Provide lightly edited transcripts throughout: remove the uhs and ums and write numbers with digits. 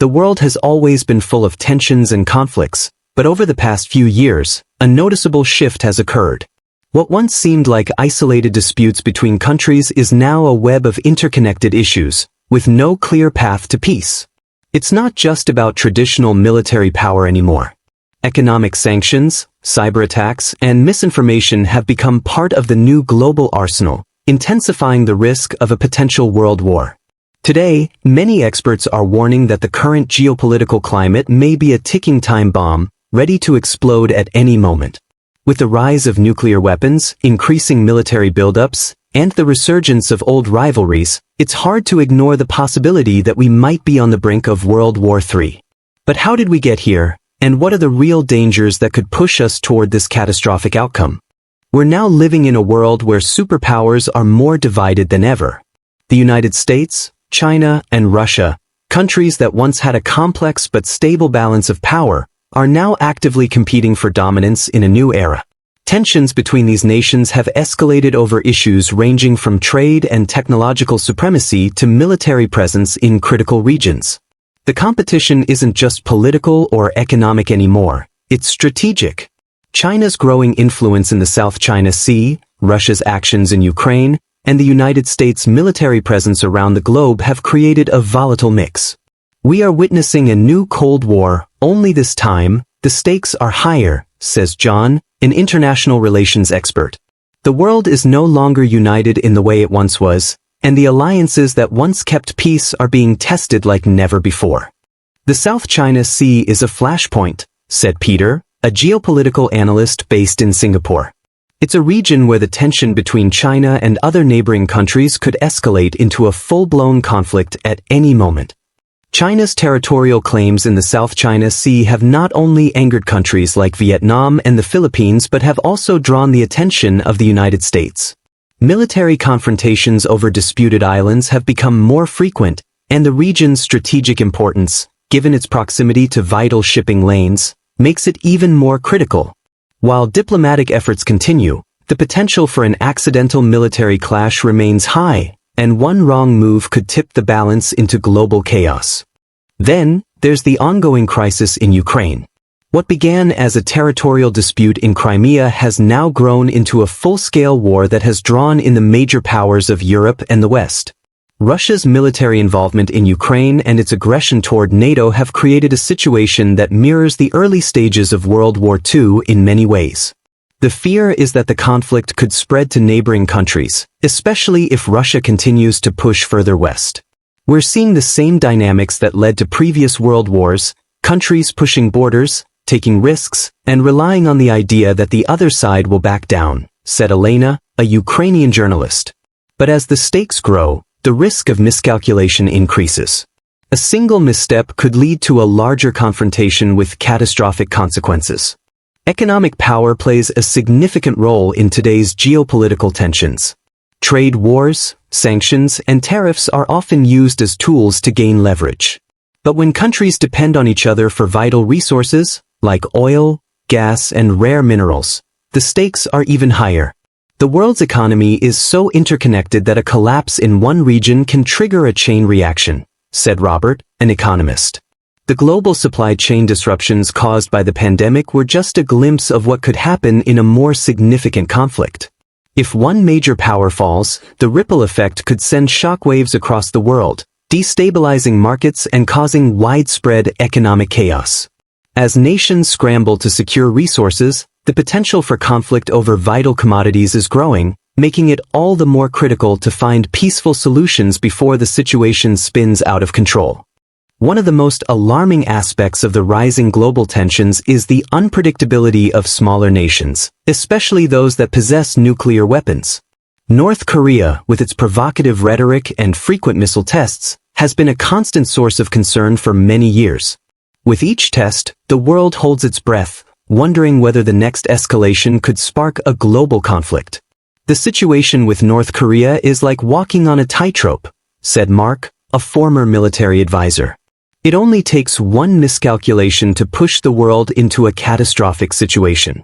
The world has always been full of tensions and conflicts, but over the past few years, a noticeable shift has occurred. What once seemed like isolated disputes between countries is now a web of interconnected issues, with no clear path to peace. It's not just about traditional military power anymore. Economic sanctions, cyber attacks, and misinformation have become part of the new global arsenal, intensifying the risk of a potential world war. Today, many experts are warning that the current geopolitical climate may be a ticking time bomb, ready to explode at any moment. With the rise of nuclear weapons, increasing military buildups, and the resurgence of old rivalries, it's hard to ignore the possibility that we might be on the brink of World War III. But how did we get here, and what are the real dangers that could push us toward this catastrophic outcome? We're now living in a world where superpowers are more divided than ever. The United States, China, and Russia, countries that once had a complex but stable balance of power, are now actively competing for dominance in a new era. Tensions between these nations have escalated over issues ranging from trade and technological supremacy to military presence in critical regions. The competition isn't just political or economic anymore, it's strategic. China's growing influence in the South China Sea, Russia's actions in Ukraine, and the United States' military presence around the globe have created a volatile mix. We are witnessing a new Cold War, only this time, the stakes are higher, says John, an international relations expert. The world is no longer united in the way it once was, and the alliances that once kept peace are being tested like never before. The South China Sea is a flashpoint, said Peter, a geopolitical analyst based in Singapore. It's a region where the tension between China and other neighboring countries could escalate into a full-blown conflict at any moment. China's territorial claims in the South China Sea have not only angered countries like Vietnam and the Philippines but have also drawn the attention of the United States. Military confrontations over disputed islands have become more frequent, and the region's strategic importance, given its proximity to vital shipping lanes, makes it even more critical. While diplomatic efforts continue, the potential for an accidental military clash remains high, and one wrong move could tip the balance into global chaos. Then, there's the ongoing crisis in Ukraine. What began as a territorial dispute in Crimea has now grown into a full-scale war that has drawn in the major powers of Europe and the West. Russia's military involvement in Ukraine and its aggression toward NATO have created a situation that mirrors the early stages of World War II in many ways. The fear is that the conflict could spread to neighboring countries, especially if Russia continues to push further west. We're seeing the same dynamics that led to previous world wars, countries pushing borders, taking risks, and relying on the idea that the other side will back down, said Elena, a Ukrainian journalist. But as the stakes grow, the risk of miscalculation increases. A single misstep could lead to a larger confrontation with catastrophic consequences. Economic power plays a significant role in today's geopolitical tensions. Trade wars, sanctions, and tariffs are often used as tools to gain leverage. But when countries depend on each other for vital resources, like oil, gas, and rare minerals, the stakes are even higher. The world's economy is so interconnected that a collapse in one region can trigger a chain reaction, said Robert, an economist. The global supply chain disruptions caused by the pandemic were just a glimpse of what could happen in a more significant conflict. If one major power falls, the ripple effect could send shockwaves across the world, destabilizing markets and causing widespread economic chaos. As nations scramble to secure resources, the potential for conflict over vital commodities is growing, making it all the more critical to find peaceful solutions before the situation spins out of control. One of the most alarming aspects of the rising global tensions is the unpredictability of smaller nations, especially those that possess nuclear weapons. North Korea, with its provocative rhetoric and frequent missile tests, has been a constant source of concern for many years. With each test, the world holds its breath, wondering whether the next escalation could spark a global conflict. The situation with North Korea is like walking on a tightrope, said Mark, a former military advisor. It only takes one miscalculation to push the world into a catastrophic situation.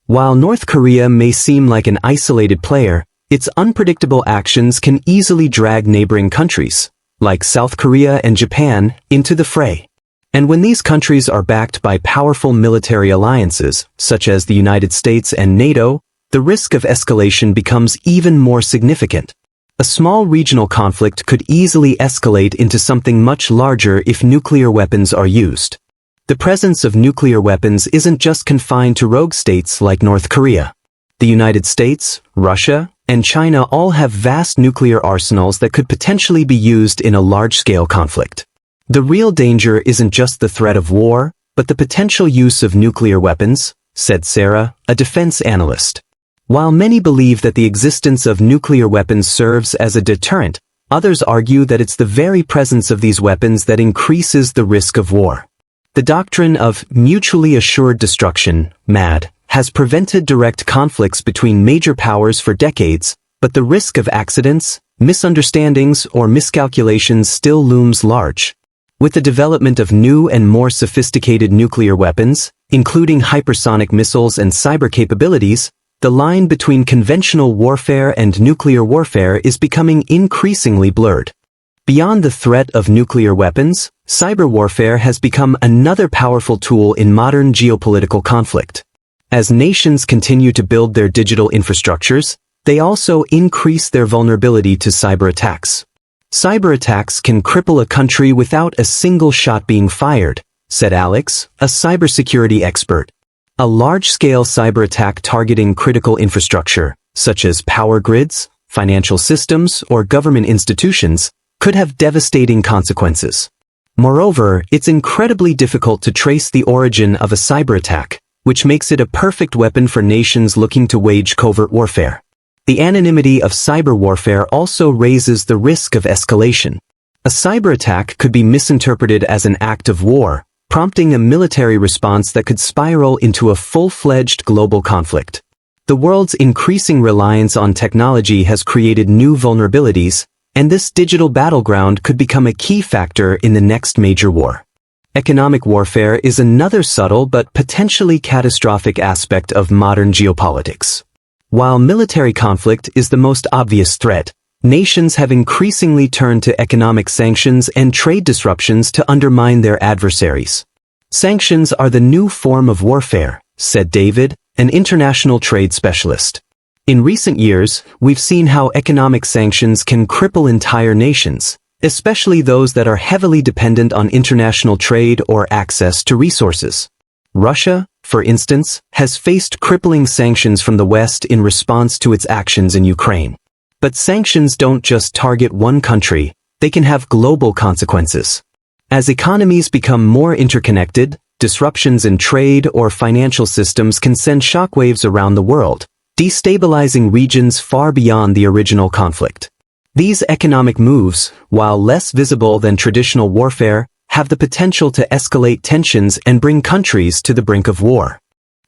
While North Korea may seem like an isolated player, its unpredictable actions can easily drag neighboring countries, like South Korea and Japan, into the fray. And when these countries are backed by powerful military alliances, such as the United States and NATO, the risk of escalation becomes even more significant. A small regional conflict could easily escalate into something much larger if nuclear weapons are used. The presence of nuclear weapons isn't just confined to rogue states like North Korea. The United States, Russia, and China all have vast nuclear arsenals that could potentially be used in a large-scale conflict. The real danger isn't just the threat of war, but the potential use of nuclear weapons, said Sarah, a defense analyst. While many believe that the existence of nuclear weapons serves as a deterrent, others argue that it's the very presence of these weapons that increases the risk of war. The doctrine of mutually assured destruction, MAD, has prevented direct conflicts between major powers for decades, but the risk of accidents, misunderstandings, or miscalculations still looms large. With the development of new and more sophisticated nuclear weapons, including hypersonic missiles and cyber capabilities, the line between conventional warfare and nuclear warfare is becoming increasingly blurred. Beyond the threat of nuclear weapons, cyber warfare has become another powerful tool in modern geopolitical conflict. As nations continue to build their digital infrastructures, they also increase their vulnerability to cyber attacks. Cyber attacks can cripple a country without a single shot being fired, said Alex, a cybersecurity expert. A large-scale cyber attack targeting critical infrastructure, such as power grids, financial systems, or government institutions, could have devastating consequences. Moreover, it's incredibly difficult to trace the origin of a cyber attack, which makes it a perfect weapon for nations looking to wage covert warfare. The anonymity of cyber warfare also raises the risk of escalation. A cyber attack could be misinterpreted as an act of war, prompting a military response that could spiral into a full-fledged global conflict. The world's increasing reliance on technology has created new vulnerabilities, and this digital battleground could become a key factor in the next major war. Economic warfare is another subtle but potentially catastrophic aspect of modern geopolitics. While military conflict is the most obvious threat, nations have increasingly turned to economic sanctions and trade disruptions to undermine their adversaries. Sanctions are the new form of warfare, said David, an international trade specialist. In recent years, we've seen how economic sanctions can cripple entire nations, especially those that are heavily dependent on international trade or access to resources. Russia, for instance, has faced crippling sanctions from the West in response to its actions in Ukraine. But sanctions don't just target one country, they can have global consequences. As economies become more interconnected, disruptions in trade or financial systems can send shockwaves around the world, destabilizing regions far beyond the original conflict. These economic moves, while less visible than traditional warfare, have the potential to escalate tensions and bring countries to the brink of war.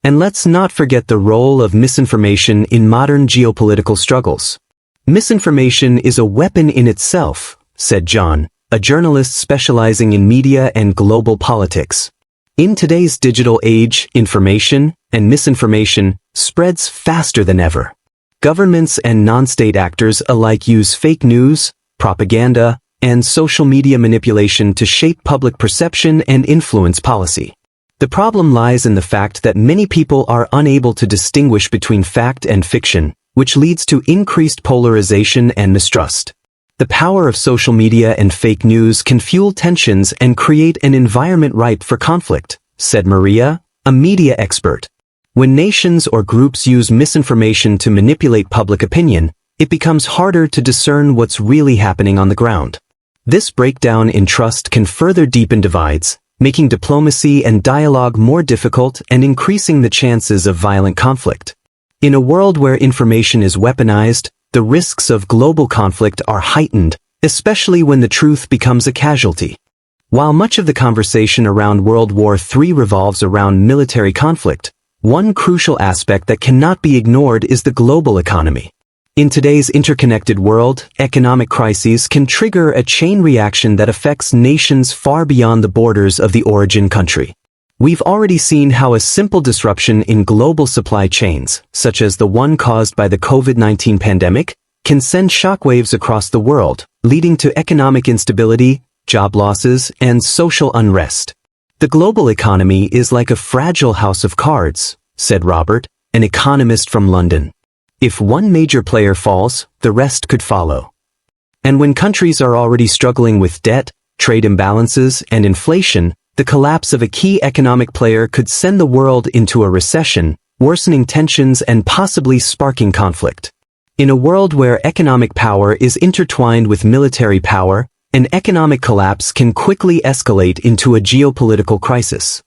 And let's not forget the role of misinformation in modern geopolitical struggles. Misinformation is a weapon in itself, said John, a journalist specializing in media and global politics. In today's digital age, information and misinformation spreads faster than ever. Governments and non-state actors alike use fake news, propaganda, and social media manipulation to shape public perception and influence policy. The problem lies in the fact that many people are unable to distinguish between fact and fiction, which leads to increased polarization and mistrust. The power of social media and fake news can fuel tensions and create an environment ripe for conflict, said Maria, a media expert. When nations or groups use misinformation to manipulate public opinion, it becomes harder to discern what's really happening on the ground. This breakdown in trust can further deepen divides, making diplomacy and dialogue more difficult and increasing the chances of violent conflict. In a world where information is weaponized, the risks of global conflict are heightened, especially when the truth becomes a casualty. While much of the conversation around World War III revolves around military conflict, one crucial aspect that cannot be ignored is the global economy. In today's interconnected world, economic crises can trigger a chain reaction that affects nations far beyond the borders of the origin country. We've already seen how a simple disruption in global supply chains, such as the one caused by the COVID-19 pandemic, can send shockwaves across the world, leading to economic instability, job losses, and social unrest. The global economy is like a fragile house of cards, said Robert, an economist from London. If one major player falls, the rest could follow. And when countries are already struggling with debt, trade imbalances, and inflation, the collapse of a key economic player could send the world into a recession, worsening tensions and possibly sparking conflict. In a world where economic power is intertwined with military power, an economic collapse can quickly escalate into a geopolitical crisis.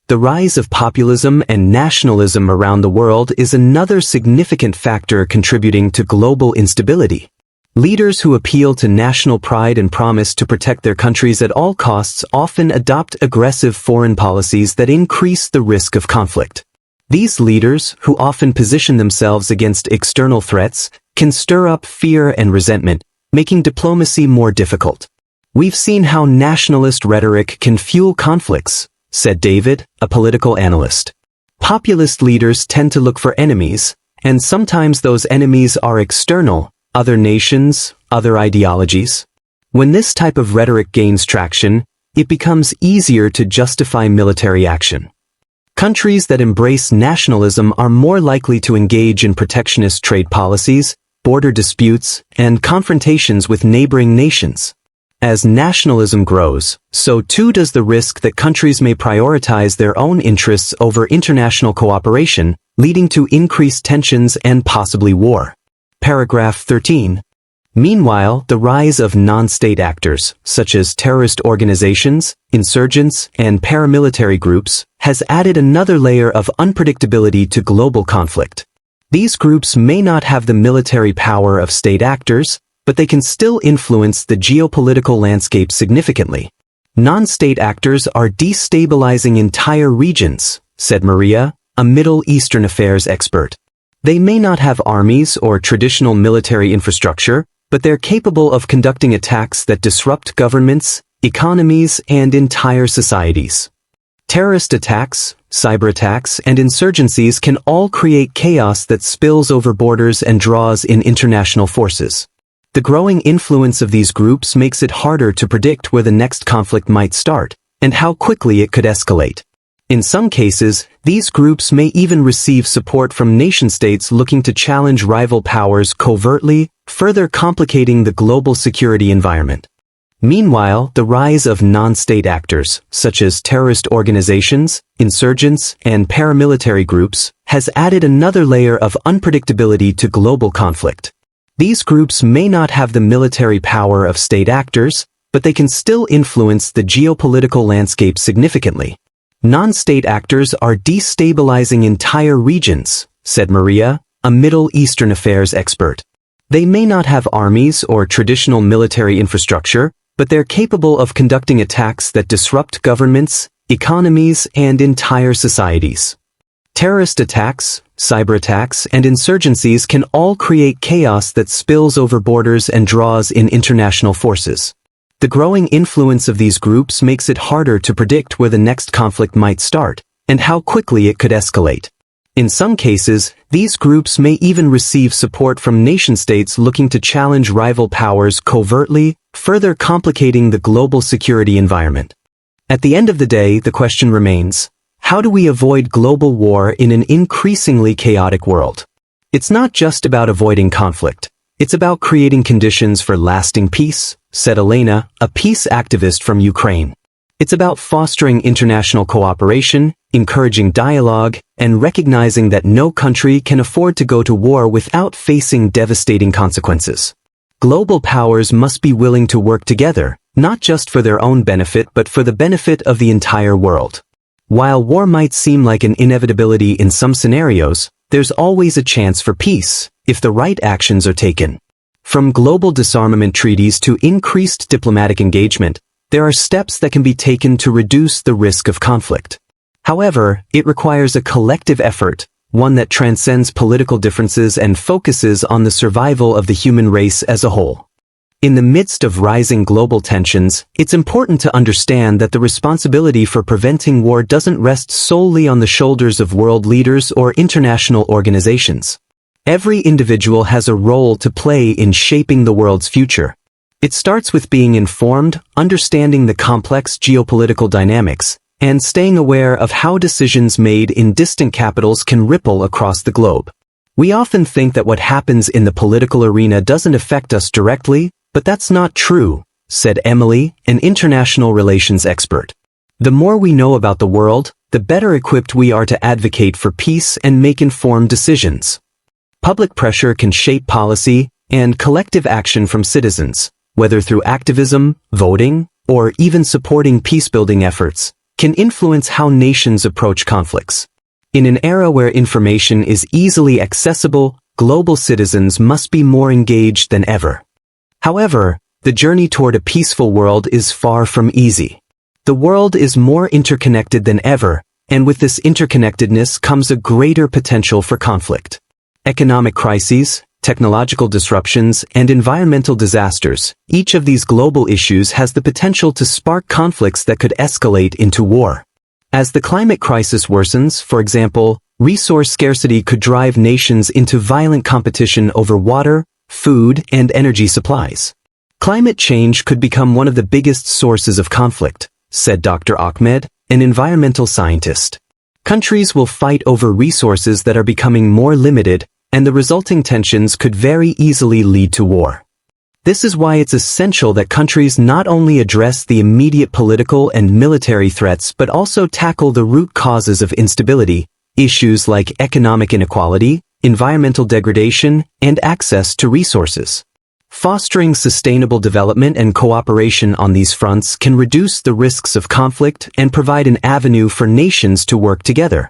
The rise of populism and nationalism around the world is another significant factor contributing to global instability. Leaders who appeal to national pride and promise to protect their countries at all costs often adopt aggressive foreign policies that increase the risk of conflict. These leaders, who often position themselves against external threats, can stir up fear and resentment, making diplomacy more difficult. We've seen how nationalist rhetoric can fuel conflicts, said David, a political analyst. Populist leaders tend to look for enemies, and sometimes those enemies are external, other nations, other ideologies. When this type of rhetoric gains traction, it becomes easier to justify military action. Countries that embrace nationalism are more likely to engage in protectionist trade policies, border disputes, and confrontations with neighboring nations. As nationalism grows, so too does the risk that countries may prioritize their own interests over international cooperation, leading to increased tensions and possibly war. Paragraph 13. Meanwhile, the rise of non-state actors, such as terrorist organizations, insurgents, and paramilitary groups, has added another layer of unpredictability to global conflict. These groups may not have the military power of state actors, but they can still influence the geopolitical landscape significantly. Non-state actors are destabilizing entire regions, said Maria, a Middle Eastern affairs expert. They may not have armies or traditional military infrastructure, but they're capable of conducting attacks that disrupt governments, economies, and entire societies. Terrorist attacks, cyber attacks, and insurgencies can all create chaos that spills over borders and draws in international forces. The growing influence of these groups makes it harder to predict where the next conflict might start, and how quickly it could escalate. In some cases, these groups may even receive support from nation-states looking to challenge rival powers covertly, further complicating the global security environment. Meanwhile, the rise of non-state actors, such as terrorist organizations, insurgents, and paramilitary groups, has added another layer of unpredictability to global conflict. These groups may not have the military power of state actors, but they can still influence the geopolitical landscape significantly. Non-state actors are destabilizing entire regions, said Maria, a Middle Eastern affairs expert. They may not have armies or traditional military infrastructure, but they're capable of conducting attacks that disrupt governments, economies, and entire societies. Terrorist attacks, cyber attacks, and insurgencies can all create chaos that spills over borders and draws in international forces. The growing influence of these groups makes it harder to predict where the next conflict might start, and how quickly it could escalate. In some cases, these groups may even receive support from nation-states looking to challenge rival powers covertly, further complicating the global security environment. At the end of the day, the question remains, how do we avoid global war in an increasingly chaotic world? It's not just about avoiding conflict. It's about creating conditions for lasting peace, said Elena, a peace activist from Ukraine. It's about fostering international cooperation, encouraging dialogue, and recognizing that no country can afford to go to war without facing devastating consequences. Global powers must be willing to work together, not just for their own benefit but for the benefit of the entire world. While war might seem like an inevitability in some scenarios, there's always a chance for peace, if the right actions are taken. From global disarmament treaties to increased diplomatic engagement, there are steps that can be taken to reduce the risk of conflict. However, it requires a collective effort, one that transcends political differences and focuses on the survival of the human race as a whole. In the midst of rising global tensions, it's important to understand that the responsibility for preventing war doesn't rest solely on the shoulders of world leaders or international organizations. Every individual has a role to play in shaping the world's future. It starts with being informed, understanding the complex geopolitical dynamics, and staying aware of how decisions made in distant capitals can ripple across the globe. We often think that what happens in the political arena doesn't affect us directly, but that's not true, said Emily, an international relations expert. The more we know about the world, the better equipped we are to advocate for peace and make informed decisions. Public pressure can shape policy and collective action from citizens, whether through activism, voting, or even supporting peace-building efforts, can influence how nations approach conflicts. In an era where information is easily accessible, global citizens must be more engaged than ever. However, the journey toward a peaceful world is far from easy. The world is more interconnected than ever, and with this interconnectedness comes a greater potential for conflict. Economic crises, technological disruptions, and environmental disasters, each of these global issues has the potential to spark conflicts that could escalate into war. As the climate crisis worsens, for example, resource scarcity could drive nations into violent competition over water, food, and energy supplies. Climate change could become one of the biggest sources of conflict, said Dr. Ahmed, an environmental scientist. Countries will fight over resources that are becoming more limited, and the resulting tensions could very easily lead to war. This is why it's essential that countries not only address the immediate political and military threats but also tackle the root causes of instability, issues like economic inequality, environmental degradation, and access to resources. Fostering sustainable development and cooperation on these fronts can reduce the risks of conflict and provide an avenue for nations to work together.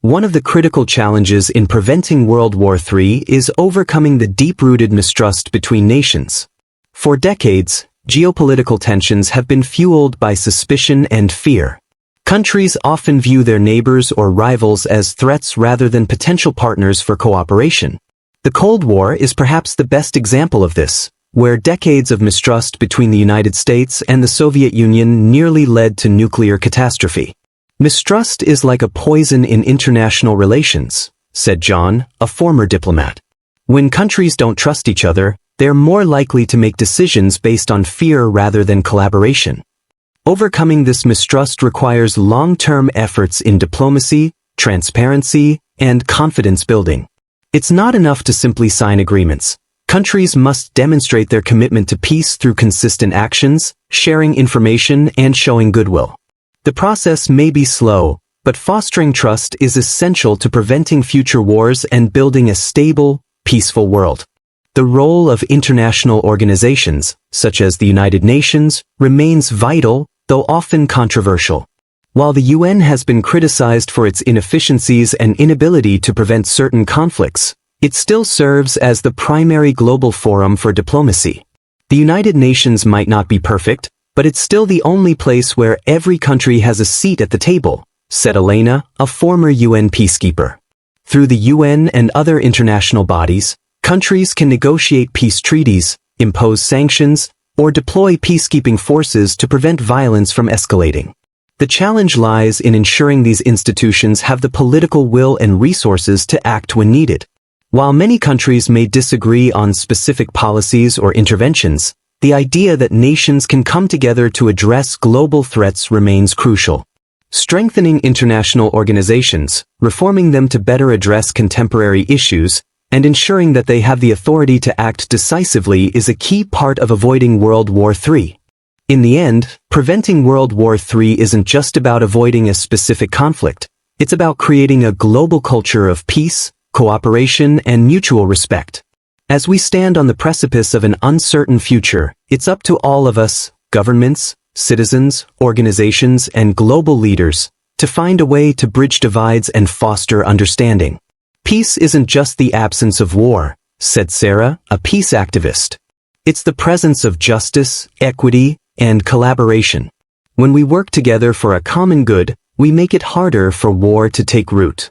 One of the critical challenges in preventing World War III is overcoming the deep-rooted mistrust between nations. For decades, geopolitical tensions have been fueled by suspicion and fear. Countries often view their neighbors or rivals as threats rather than potential partners for cooperation. The Cold War is perhaps the best example of this, where decades of mistrust between the United States and the Soviet Union nearly led to nuclear catastrophe. Mistrust is like a poison in international relations, said John, a former diplomat. When countries don't trust each other, they're more likely to make decisions based on fear rather than collaboration. Overcoming this mistrust requires long-term efforts in diplomacy, transparency, and confidence building. It's not enough to simply sign agreements. Countries must demonstrate their commitment to peace through consistent actions, sharing information, and showing goodwill. The process may be slow, but fostering trust is essential to preventing future wars and building a stable, peaceful world. The role of international organizations, such as the United Nations, remains vital, though often controversial. While the UN has been criticized for its inefficiencies and inability to prevent certain conflicts, it still serves as the primary global forum for diplomacy. The United Nations might not be perfect, but it's still the only place where every country has a seat at the table, said Elena, a former UN peacekeeper. Through the UN and other international bodies, countries can negotiate peace treaties, impose sanctions, or deploy peacekeeping forces to prevent violence from escalating. The challenge lies in ensuring these institutions have the political will and resources to act when needed. While many countries may disagree on specific policies or interventions, the idea that nations can come together to address global threats remains crucial. Strengthening international organizations, reforming them to better address contemporary issues, and ensuring that they have the authority to act decisively is a key part of avoiding World War III. In the end, preventing World War III isn't just about avoiding a specific conflict. It's about creating a global culture of peace, cooperation, and mutual respect. As we stand on the precipice of an uncertain future, it's up to all of us, governments, citizens, organizations, and global leaders, to find a way to bridge divides and foster understanding. Peace isn't just the absence of war, said Sarah, a peace activist. It's the presence of justice, equity, and collaboration. When we work together for a common good, we make it harder for war to take root.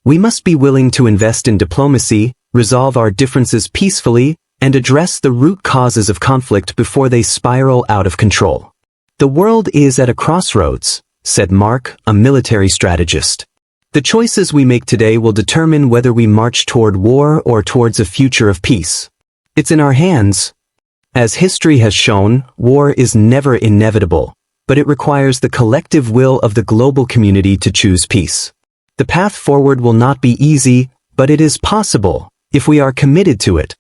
We must be willing to invest in diplomacy, resolve our differences peacefully, and address the root causes of conflict before they spiral out of control. The world is at a crossroads, said Mark, a military strategist. The choices we make today will determine whether we march toward war or towards a future of peace. It's in our hands. As history has shown, war is never inevitable, but it requires the collective will of the global community to choose peace. The path forward will not be easy, but it is possible, if we are committed to it.